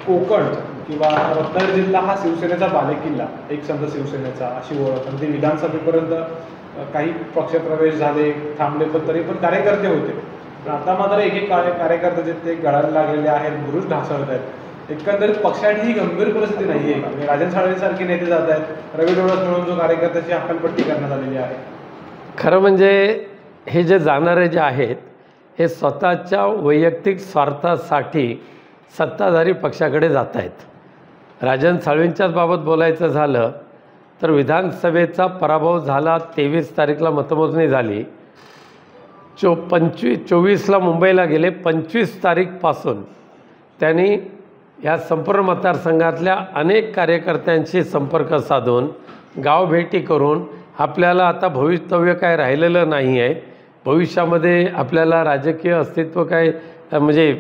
कोकण किंवा रत्नागिरी जिल्हा हा शिवसेनेचा बालेकिल्ला, एक संघ शिवसेनेचा अशी ओळख, आणि ते विधानसभेपर्यंत काही पक्षप्रवेश झाले, थांबले, पण तरी पण कार्यकर्ते होते. पण आता मात्र एक एक कार्यकर्ते जे ते गळायला लागलेले आहेत, बुरुज ढासळत आहेत. एकंदरीत पक्षाची ही गंभीर परिस्थिती नाही आहे. राजन साळवेंसारखे नेते जात आहेत, रवी डोळस म्हणून जो कार्यकर्त्याची हकालपट्टी करण्यात आलेली आहे. खरं म्हणजे हे जे जाणारे जे आहेत हे स्वतःच्या वैयक्तिक स्वार्थासाठी सत्ताधारी पक्षाकडे जात आहेत. राजन साळवींच्याच बाबत बोलायचं झालं तर विधानसभेचा पराभव झाला, 23 तारीखला मतमोजणी झाली, 24ला मुंबईला गेले. 25 तारीखपासून त्यांनी या संपूर्ण मतदारसंघातल्या अनेक कार्यकर्त्यांशी संपर्क साधून गावभेटी करून आपल्याला आता भवितव्य काय राहिलेलं नाही आहे, भविष्यामध्ये आपल्याला राजकीय अस्तित्व काय म्हणजे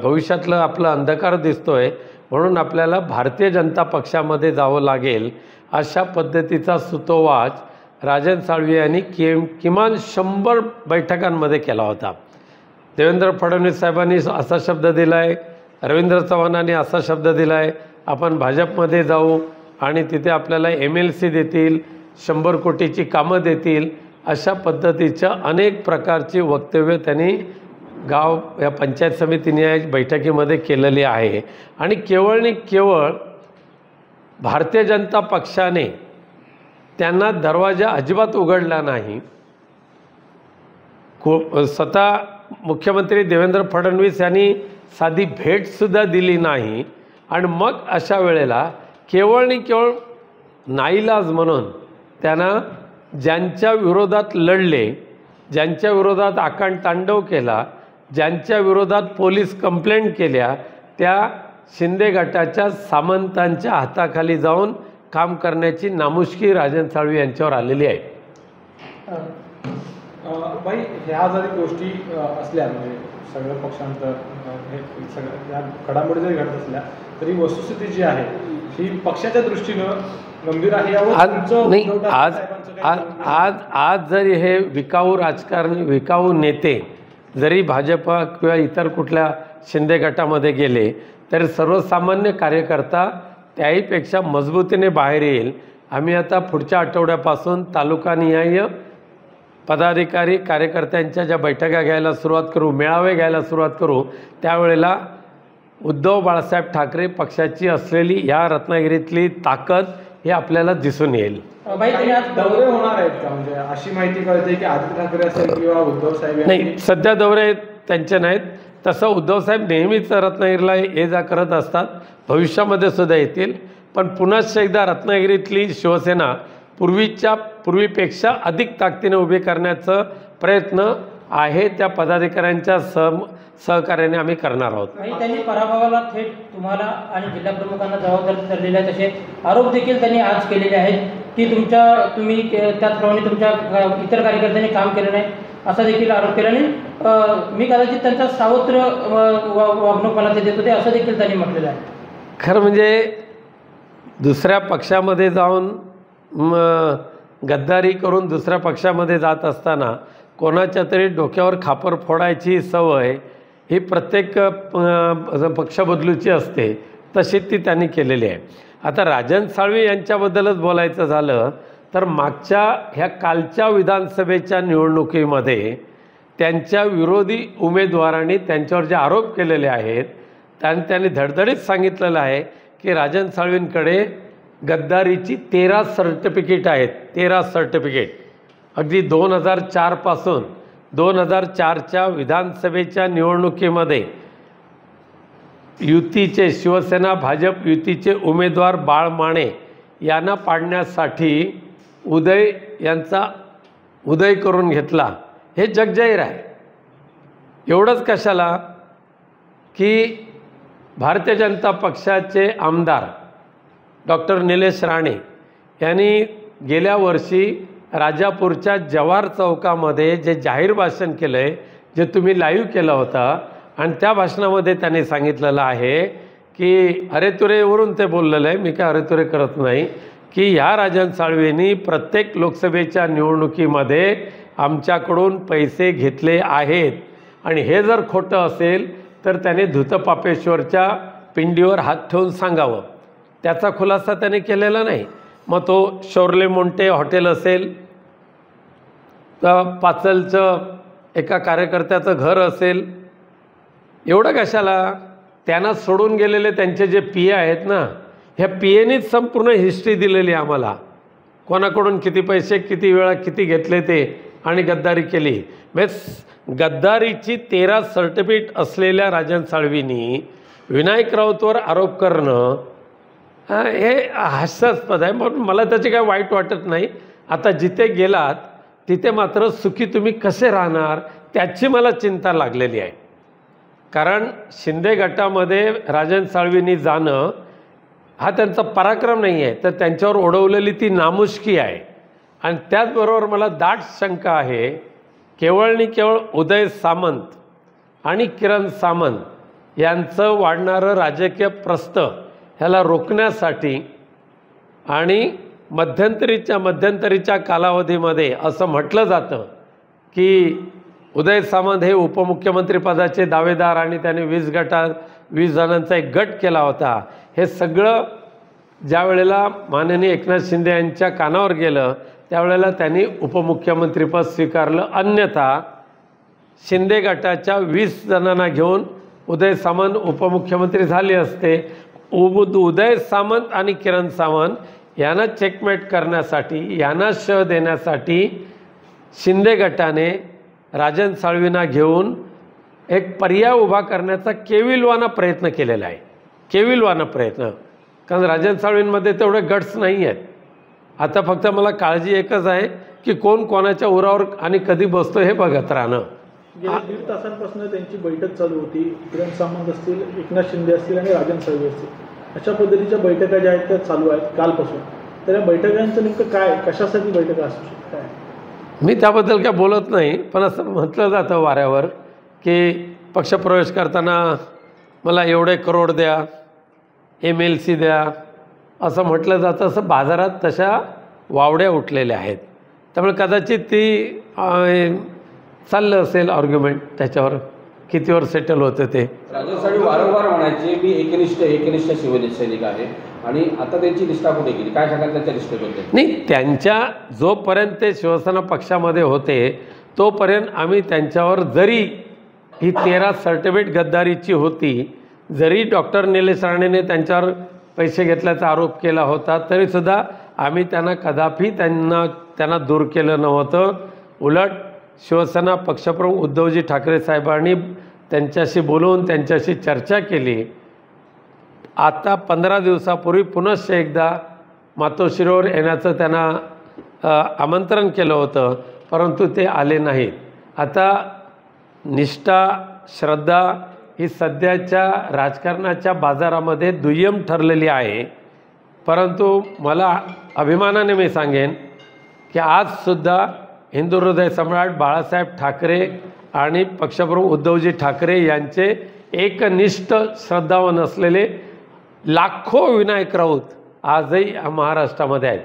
भविष्यातलं आपलं अंधकार दिसतो आहे, म्हणून आपल्याला भारतीय जनता पक्षामध्ये जावं लागेल, अशा पद्धतीचा सुतोवाच राजन साळवी यांनी किमान 100 बैठकांमध्ये केला होता. देवेंद्र फडणवीस साहेबांनी असा शब्द दिला आहे, रवींद्र चव्हाणांनी असा शब्द दिला आहे, आपण भाजपमध्ये जाऊ आणि तिथे आपल्याला MLC देतील, 100 कोटीची कामं देतील, अशा पद्धतीच्या अनेक प्रकारची वक्तव्य त्यांनी या पंचायत समितीने या बैठकीमध्ये केलेली आहे. आणि केवळ भारतीय जनता पक्षाने त्यांना दरवाजा अजिबात उघडला नाही. स्वतः मुख्यमंत्री देवेंद्र फडणवीस यांनी साधी भेटसुद्धा दिली नाही. आणि मग अशा वेळेला केवळ नाईलाज म्हणून त्यांना ज्यांच्या विरोधात लढले, ज्यांच्या विरोधात आकांडतांडव केला, ज्यांच्या विरोधात पोलीस कंप्लेंट केल्या, त्या शिंदे गटाच्या सामंतांच्या हाताखाली जाऊन काम करण्याची नामुष्की राजन साळवी यांच्यावर आलेली आहे. बाई, ह्या जरी गोष्टी असल्या म्हणजे सगळं पक्षांतर हे सगळं या घडामोडी जरी घडत असल्या तरी वस्तुस्थिती जी आहे ही पक्षाच्या दृष्टीनं गंभीर आहे. आज जरी हे विकाऊ राजकारणी, विकाऊ नेते जरी भाजपा किंवा इतर कुठल्या शिंदे गटामध्ये गेले तरी सर्वसामान्य कार्यकर्ता त्याहीपेक्षा मजबूतीने बाहेर येईल. आम्ही आता पुढच्या आठवड्यापासून तालुकानिहाय पदाधिकारी कार्यकर्त्यांच्या ज्या बैठका घ्यायला सुरुवात करू, मेळावे घ्यायला सुरुवात करू, त्यावेळेला उद्धव बाळासाहेब ठाकरे पक्षाची असलेली या रत्नागिरीतली ताकद हे आपल्याला दिसून येईल. दौरे होणार आहेत का, म्हणजे अशी माहिती कळते की आदित्य ठाकरे असेल किंवा उद्धव साहेब? नाही, सध्या दौरे त्यांचे नाहीत. तसं उद्धवसाहेब नेहमीच रत्नागिरीला ये जा करत असतात, भविष्यामध्ये सुद्धा येतील. पण पुन्हा एकदा रत्नागिरीतली शिवसेना पूर्वीपेक्षा अधिक ताकदीने उभी करण्याचा प्रयत्न आहे त्या पदाधिकाऱ्यांच्या सहकार्याने आम्ही करणार आहोत. त्यांनी पराभवाला थेट तुम्हाला आणि जिल्हा प्रमुखांना जबाबदार धरलेले आहेत, तसे आरोप देखील त्यांनी आज केलेले आहेत की तुम्ही त्याचप्रमाणे तुमच्या इतर कार्यकर्त्यांनी काम केलं नाही असा देखील आरोप केला. आणि मी कदाचित त्यांचा सावत्र वागणूक मला ते देत होते असं देखील त्यांनी म्हटलेलं आहे. खरं म्हणजे दुसऱ्या पक्षामध्ये जाऊन गद्दारी करून दुसऱ्या पक्षामध्ये जात असताना कोणाच्या तरी डोक्यावर खापर फोडायची सवय ही प्रत्येक पक्षबदलूची असते, तशी ती त्यांनी केलेली आहे. आता राजन साळवी यांच्याबद्दलच बोलायचं झालं तर मागच्या ह्या कालच्या विधानसभेच्या निवडणुकीमध्ये त्यांच्या विरोधी उमेदवारांनी त्यांच्यावर जे आरोप केलेले आहेत त्यांनी धडधडीत सांगितलेलं आहे की राजन साळवींकडे गद्दारीची 13 सर्टिफिकेट आहेत. 13 सर्टिफिकेट अगदी 2004 पासून 2004च्या विधानसभेच्या निवडणुकीमध्ये युतीचे शिवसेना भाजप युतीचे उमेदवार बाळ माने यांना पाडण्यासाठी यांचा उदय करून घेतला, हे जगजाहीर आहे. एवढंच कशाला की भारतीय जनता पक्षाचे आमदार डॉक्टर निलेश राणे यांनी गेल्या वर्षी राजापूरच्या जवाहर चौकामध्ये जे जाहीर भाषण केलं आहे, जे तुम्ही लाईव्ह केलं होतं, आणि त्या भाषणामध्ये त्यांनी सांगितलेलं आहे की अरेतुरेवरून ते बोललेलं आहे, मी काय अरेतुरे करत नाही, की ह्या राजन साळवींनी प्रत्येक लोकसभेच्या निवडणुकीमध्ये आमच्याकडून पैसे घेतले आहेत. आणि हे जर खोटं असेल तर त्याने धुतपापेश्वरच्या पिंडीवर हात ठेवून सांगावं, त्याचा खुलासा त्याने केलेला नाही. मग तो शोर्ले मोंटे हॉटेल असेल, पाचलचं एका कार्यकर्त्याचं घर असेल, एवढं कशाला? त्यांना सोडून गेलेले त्यांचे जे पी ए आहेत ना, ह्या पी एनीच संपूर्ण हिस्ट्री दिलेली आम्हाला, कोणाकडून किती पैसे किती वेळा किती घेतले ते आणि गद्दारी केली. म्हणजे गद्दारीची 13 सर्टिफिकेट असलेल्या राजन साळवींनी विनायक राऊतवर आरोप करणं हे हास्यास्पद आहे. म्हणून मला त्याचे काय वाईट वाटत नाही. आता जिथे गेलात तिथे मात्र सुखी तुम्ही कसे राहणार त्याची मला चिंता लागलेली आहे. कारण शिंदे गटामध्ये राजन साळवींनी जाणं हा त्यांचा पराक्रम नाही आहे, तर त्यांच्यावर ओढवलेली ती नामुष्की आहे. आणि त्याचबरोबर मला दाट शंका आहे, केवळ उदय सामंत आणि किरण सामंत यांचं वाढणारं राजकीय प्रस्थ ह्याला रोखण्यासाठी आणि मध्यंतरीच्या कालावधीमध्ये असं म्हटलं जातं की उदय सामंत हे उपमुख्यमंत्रीपदाचे दावेदार आणि त्याने 20 जणांचा एक गट केला होता. हे सगळं ज्या वेळेला माननीय एकनाथ शिंदे यांच्या कानावर गेलं त्यावेळेला त्यांनी उपमुख्यमंत्रीपद स्वीकारलं. अन्यथा शिंदे गटाच्या 20 जणांना घेऊन उदय सामंत उपमुख्यमंत्री झाले असते. उदय सामंत आणि किरण सामंत यांना चेकमेट करण्यासाठी, यांना शह देण्यासाठी शिंदे गटाने राजन साळवींना घेऊन एक पर्याय उभा करण्याचा केविलवाना प्रयत्न केलेला आहे. केविलवाना प्रयत्न, कारण राजन साळवींमध्ये तेवढे गट्स नाही आहेत. आता फक्त मला काळजी एकच आहे की कोण कोणाच्या उरावर आणि कधी बसतो हे बघत राहणं. गेल्या 1.5 तासांपासून त्यांची बैठक चालू होती. किरण सामंत असतील, एकनाथ शिंदे असतील आणि राजन साळवी असतील, अशा पद्धतीच्या बैठका ज्या आहेत त्या चालू आहेत कालपासून. तर या बैठकांचं नेमकं काय, कशासाठी बैठका असू शकतात काय? मी त्याबद्दल काय बोलत नाही, पण असं म्हटलं जातं वाऱ्यावर की पक्षप्रवेश करताना मला एवढे करोड द्या, MLC द्या, असं म्हटलं जातं. असं बाजारात तशा वावड्या उठलेल्या आहेत. त्यामुळे कदाचित ती चाललं असेल आर्ग्युमेंट, त्याच्यावर कितीवर सेटल होतं ते. राजन साळवी वारंवार म्हणायचे मी एकनिष्ठ शिवसैनिक आहे, आणि आता त्यांची निष्ठा कुठे गेली? काय सांगाल त्यांच्या निष्ठेबद्दल? नाही, त्यांच्या जोपर्यंत ते शिवसेना पक्षामध्ये होते तोपर्यंत आम्ही त्यांच्यावर, जरी ही 13 सर्टिफिकेट गद्दारीची होती, जरी डॉक्टर निलेश राणेने त्यांच्यावर पैसे घेतल्याचा आरोप केला होता, तरीसुद्धा आम्ही त्यांना कदापि त्यांना दूर केलं नव्हतं. उलट शिवसेना पक्षप्रमुख उद्धवजी ठाकरे साहेबांनी त्यांच्याशी बोलवून त्यांच्याशी चर्चा केली. आता 15 दिवसापूर्वी पुनश्च एकदा मातोश्रीवर येण्याचं त्यांना आमंत्रण केलं होतं, परंतु ते आले नाहीत. आता निष्ठा, श्रद्धा ही सध्याच्या राजकारणाच्या बाजारामध्ये दुय्यम ठरलेली आहे. परंतु मला अभिमानाने मी सांगेन की आजसुद्धा हिंदू हृदय सम्राट बाळासाहेब ठाकरे आणि पक्षप्रमुख उद्धवजी ठाकरे यांचे एकनिष्ठ श्रद्धावान असलेले लाखो विनायक राऊत आजही महाराष्ट्रामध्ये आहेत.